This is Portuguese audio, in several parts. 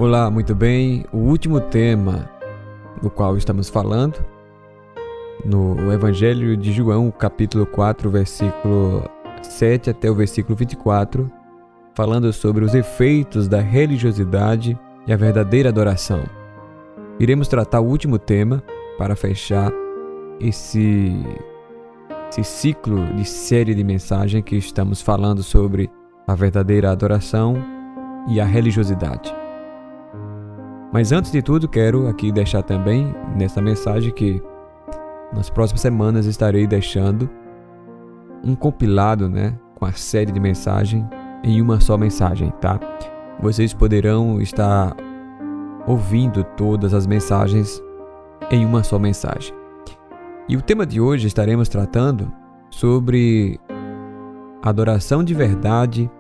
Olá, muito bem. O último tema do qual estamos falando, no Evangelho de João, capítulo 4, versículo 7 até o versículo 24, falando sobre os efeitos da religiosidade e a verdadeira adoração. Iremos tratar o último tema para fechar esse ciclo de série de mensagem que estamos falando sobre a verdadeira adoração e a religiosidade. Mas antes de tudo, quero aqui deixar também nessa mensagem que nas próximas semanas estarei deixando um compilado, com a série de mensagem em uma só mensagem, tá? Vocês poderão estar ouvindo todas as mensagens em uma só mensagem. E o tema de hoje estaremos tratando sobre adoração de verdade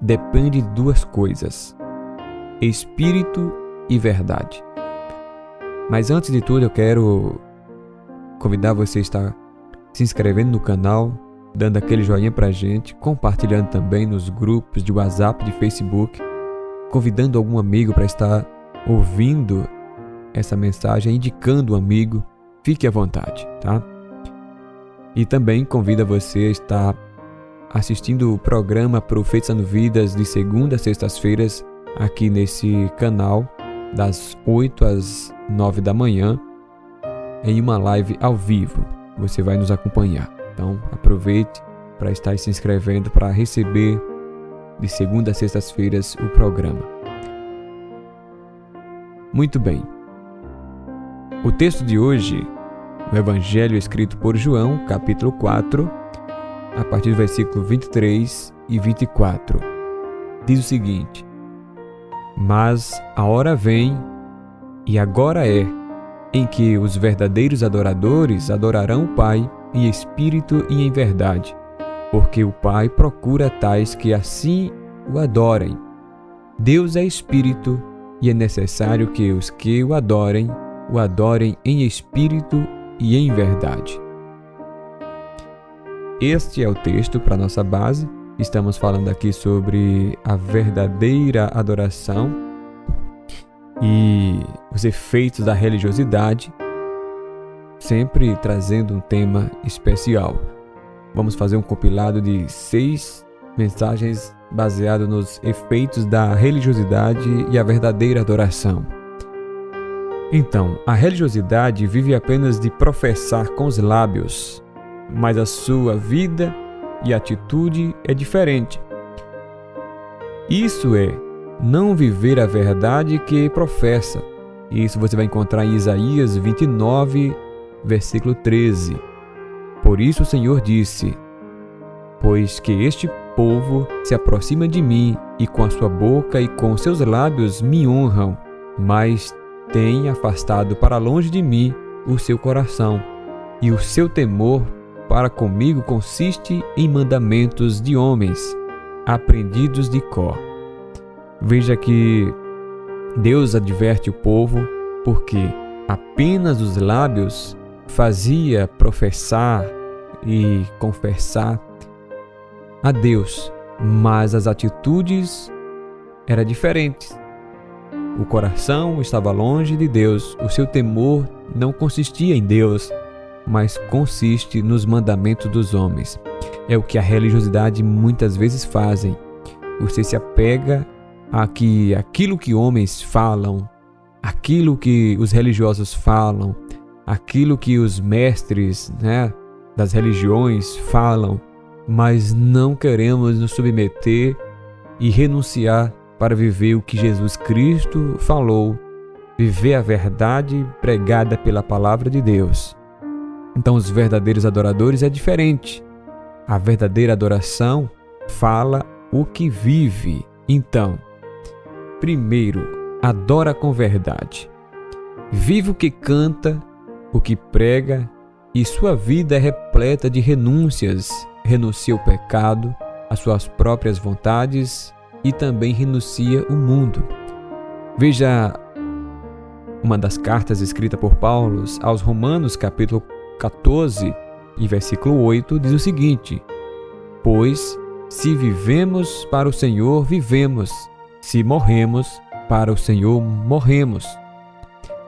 depende de duas coisas: espírito e verdade. Mas antes de tudo, eu quero convidar você a estar se inscrevendo no canal, dando aquele joinha pra gente, compartilhando também nos grupos de WhatsApp, de Facebook, convidando algum amigo para estar ouvindo essa mensagem, indicando um amigo. Fique à vontade, tá? E também convido você a estar assistindo o programa Profetizando Vidas de segunda a sextas-feiras aqui nesse canal, das 8 às 9 da manhã, em uma live ao vivo. Você vai nos acompanhar. Então, aproveite para estar se inscrevendo para receber de segunda a sextas-feiras o programa. Muito bem. O texto de hoje, no Evangelho escrito por João, capítulo 4, a partir do versículo 23 e 24, diz o seguinte: Mas a hora vem, e agora é, em que os verdadeiros adoradores adorarão o Pai em espírito e em verdade, porque o Pai procura tais que assim o adorem. Deus é espírito, e é necessário que os que o adorem em espírito e em verdade. Este é o texto para nossa base. Estamos falando aqui sobre a verdadeira adoração e os efeitos da religiosidade, sempre trazendo um tema especial. Vamos fazer um compilado de 6 mensagens baseado nos efeitos da religiosidade e a verdadeira adoração. Então, a religiosidade vive apenas de professar com os lábios, mas a sua vida e atitude é diferente. Isso é não viver a verdade que professa. Isso você vai encontrar em Isaías 29, versículo 13. Por isso o Senhor disse: Pois que este povo se aproxima de mim, e com a sua boca e com seus lábios me honram, mas tem afastado para longe de mim o seu coração, e o seu temor para comigo consiste em mandamentos de homens, aprendidos de cor. Veja que Deus adverte o povo porque apenas os lábios fazia professar e confessar a Deus, mas as atitudes eram diferentes. O coração estava longe de Deus, o seu temor não consistia em Deus, mas consiste nos mandamentos dos homens. É o que a religiosidade muitas vezes fazem. Você se apega àquilo que homens falam, aquilo que os religiosos falam, aquilo que os mestres, das religiões falam, mas não queremos nos submeter e renunciar para viver o que Jesus Cristo falou, viver a verdade pregada pela palavra de Deus. Então, os verdadeiros adoradores é diferente. A verdadeira adoração fala o que vive. Então, primeiro, adora com verdade. Vive o que canta, o que prega, e sua vida é repleta de renúncias. Renuncia ao pecado, às suas próprias vontades e também renuncia o mundo. Veja uma das cartas escritas por Paulo aos Romanos, capítulo 14 e versículo 8, diz o seguinte: Pois, se vivemos para o Senhor, vivemos. Se morremos, para o Senhor morremos.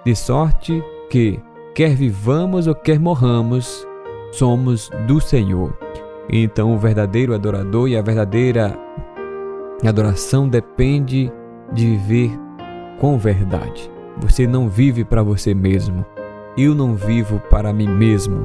De sorte que, quer vivamos ou quer morramos, somos do Senhor. Então o verdadeiro adorador e a verdadeira adoração depende de viver com verdade. Você não vive para você mesmo. Eu não vivo para mim mesmo.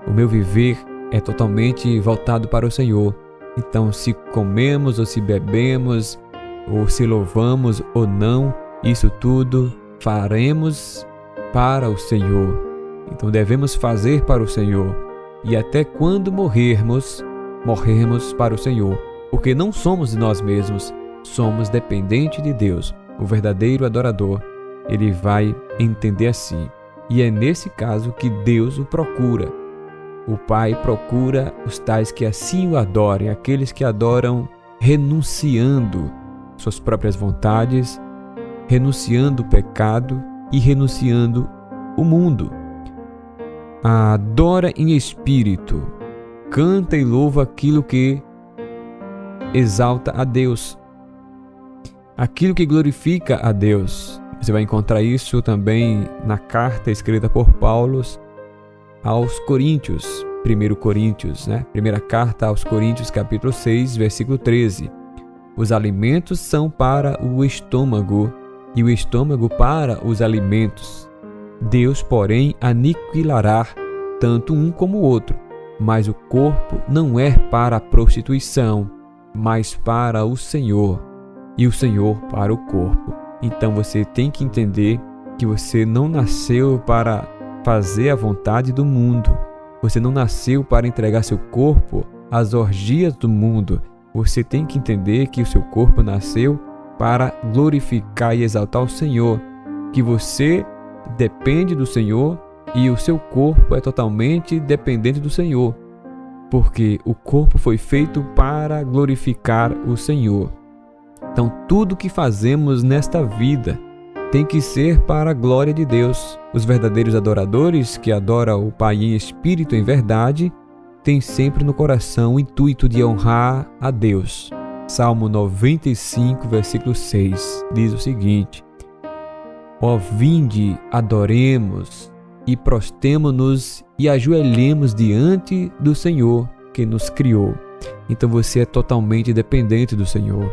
O meu viver é totalmente voltado para o Senhor. Então, se comemos ou se bebemos, ou se louvamos ou não, isso tudo faremos para o Senhor. Então, devemos fazer para o Senhor. E até quando morrermos para o Senhor. Porque não somos de nós mesmos, somos dependentes de Deus. O verdadeiro adorador, ele vai entender assim. E é nesse caso que Deus o procura. O Pai procura os tais que assim o adorem, aqueles que adoram renunciando suas próprias vontades, renunciando o pecado e renunciando o mundo. Adora em espírito, canta e louva aquilo que exalta a Deus, aquilo que glorifica a Deus. Você vai encontrar isso também na carta escrita por Paulo aos Coríntios, 1 Coríntios, Primeira carta aos Coríntios, capítulo 6, versículo 13. Os alimentos são para o estômago e o estômago para os alimentos. Deus, porém, aniquilará tanto um como o outro, mas o corpo não é para a prostituição, mas para o Senhor, e o Senhor para o corpo. Então você tem que entender que você não nasceu para fazer a vontade do mundo. Você não nasceu para entregar seu corpo às orgias do mundo. Você tem que entender que o seu corpo nasceu para glorificar e exaltar o Senhor, que você depende do Senhor e o seu corpo é totalmente dependente do Senhor, porque o corpo foi feito para glorificar o Senhor. Então, tudo que fazemos nesta vida tem que ser para a glória de Deus. Os verdadeiros adoradores, que adoram o Pai em espírito e em verdade, têm sempre no coração o intuito de honrar a Deus. Salmo 95, versículo 6, diz o seguinte: Ó vinde, adoremos e prostemo-nos e ajoelhemos diante do Senhor que nos criou. Então você é totalmente dependente do Senhor.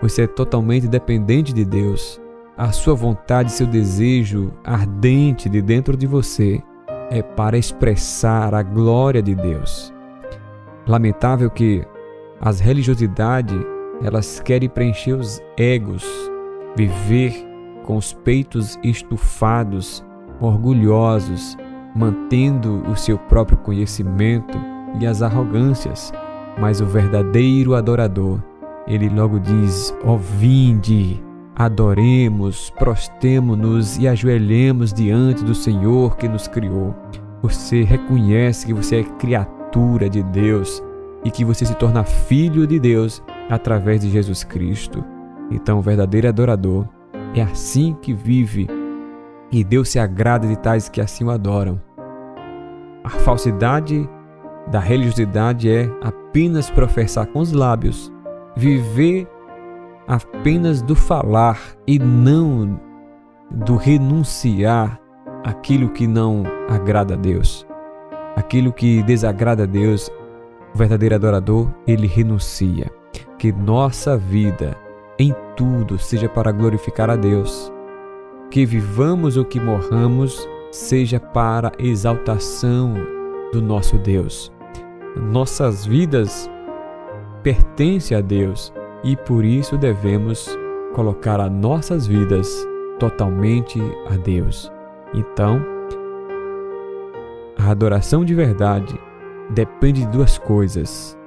Você é totalmente dependente de Deus. A sua vontade, seu desejo ardente de dentro de você é para expressar a glória de Deus. Lamentável que as religiosidades, elas querem preencher os egos, viver com os peitos estufados, orgulhosos, mantendo o seu próprio conhecimento e as arrogâncias. Mas o verdadeiro adorador, ele logo diz: ó vinde, adoremos, prostemo-nos e ajoelhemos diante do Senhor que nos criou. Você reconhece que você é criatura de Deus e que você se torna filho de Deus através de Jesus Cristo. Então, o verdadeiro adorador é assim que vive, e Deus se agrada de tais que assim o adoram. A falsidade da religiosidade é apenas professar com os lábios, viver apenas do falar e não do renunciar aquilo que não agrada a Deus. Aquilo que desagrada a Deus, o verdadeiro adorador, ele renuncia. Que nossa vida em tudo seja para glorificar a Deus. Que vivamos ou que morramos seja para exaltação do nosso Deus. Nossas vidas pertencem a Deus e por isso devemos colocar as nossas vidas totalmente a Deus. Então, a adoração de verdade depende de duas coisas: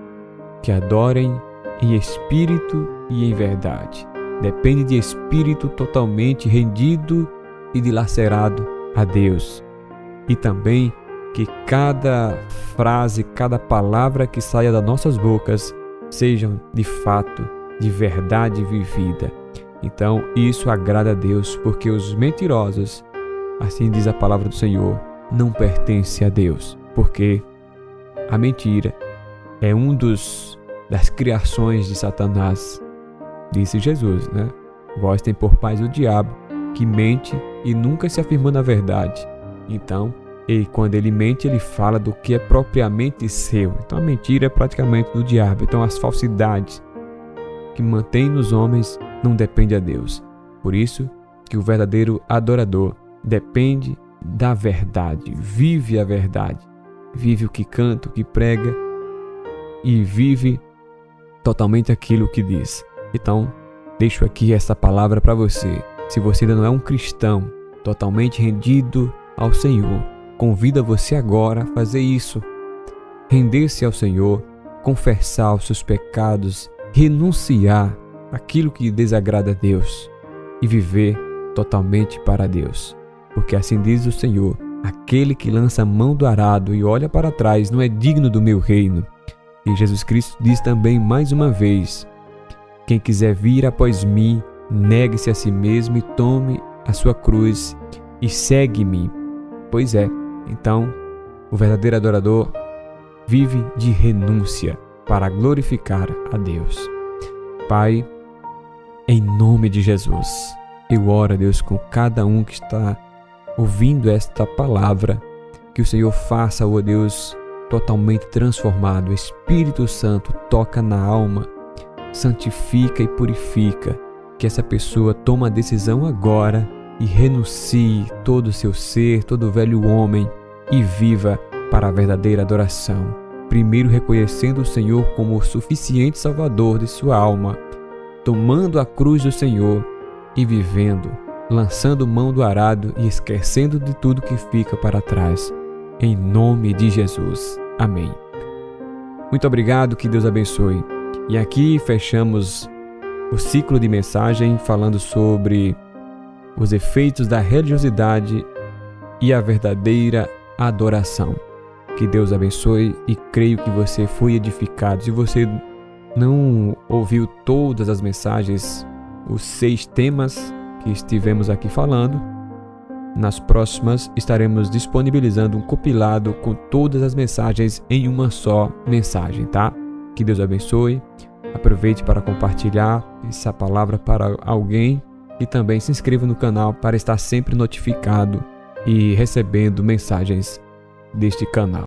que adorem em espírito e em verdade. Depende de espírito totalmente rendido e dilacerado a Deus. E também que cada frase, cada palavra que saia das nossas bocas sejam de fato, de verdade vivida. Então isso agrada a Deus, porque os mentirosos, assim diz a palavra do Senhor, não pertencem a Deus, porque a mentira é das criações de Satanás, disse Jesus, Vós tem por pais o diabo, que mente e nunca se afirmou na verdade. Então, quando ele mente, ele fala do que é propriamente seu. Então a mentira é praticamente do diabo. Então as falsidades que mantém nos homens não depende a Deus. Por isso que o verdadeiro adorador depende da verdade, vive a verdade, vive o que canta, o que prega e vive totalmente aquilo que diz. Então, deixo aqui essa palavra para você. Se você ainda não é um cristão totalmente rendido ao Senhor, convido você agora a fazer isso. Render-se ao Senhor, confessar os seus pecados, renunciar aquilo que desagrada a Deus e viver totalmente para Deus. Porque assim diz o Senhor: aquele que lança a mão do arado e olha para trás não é digno do meu reino. E Jesus Cristo diz também mais uma vez: quem quiser vir após mim, negue-se a si mesmo e tome a sua cruz e segue-me. Pois é, então o verdadeiro adorador vive de renúncia para glorificar a Deus. Pai, em nome de Jesus, eu oro a Deus com cada um que está ouvindo esta palavra, que o Senhor faça, ó Deus, totalmente transformado. O Espírito Santo toca na alma, santifica e purifica, que essa pessoa tome a decisão agora e renuncie todo o seu ser, todo o velho homem e viva para a verdadeira adoração. Primeiro reconhecendo o Senhor como o suficiente Salvador de sua alma, tomando a cruz do Senhor e vivendo, lançando mão do arado e esquecendo de tudo que fica para trás. Em nome de Jesus. Amém. Muito obrigado, que Deus abençoe. E aqui fechamos o ciclo de mensagem falando sobre os efeitos da religiosidade e a verdadeira adoração. Que Deus abençoe e creio que você foi edificado. Se você não ouviu todas as mensagens, os 6 temas que estivemos aqui falando, nas próximas estaremos disponibilizando um compilado com todas as mensagens em uma só mensagem, tá? Que Deus abençoe. Aproveite para compartilhar essa palavra para alguém e também se inscreva no canal para estar sempre notificado e recebendo mensagens deste canal.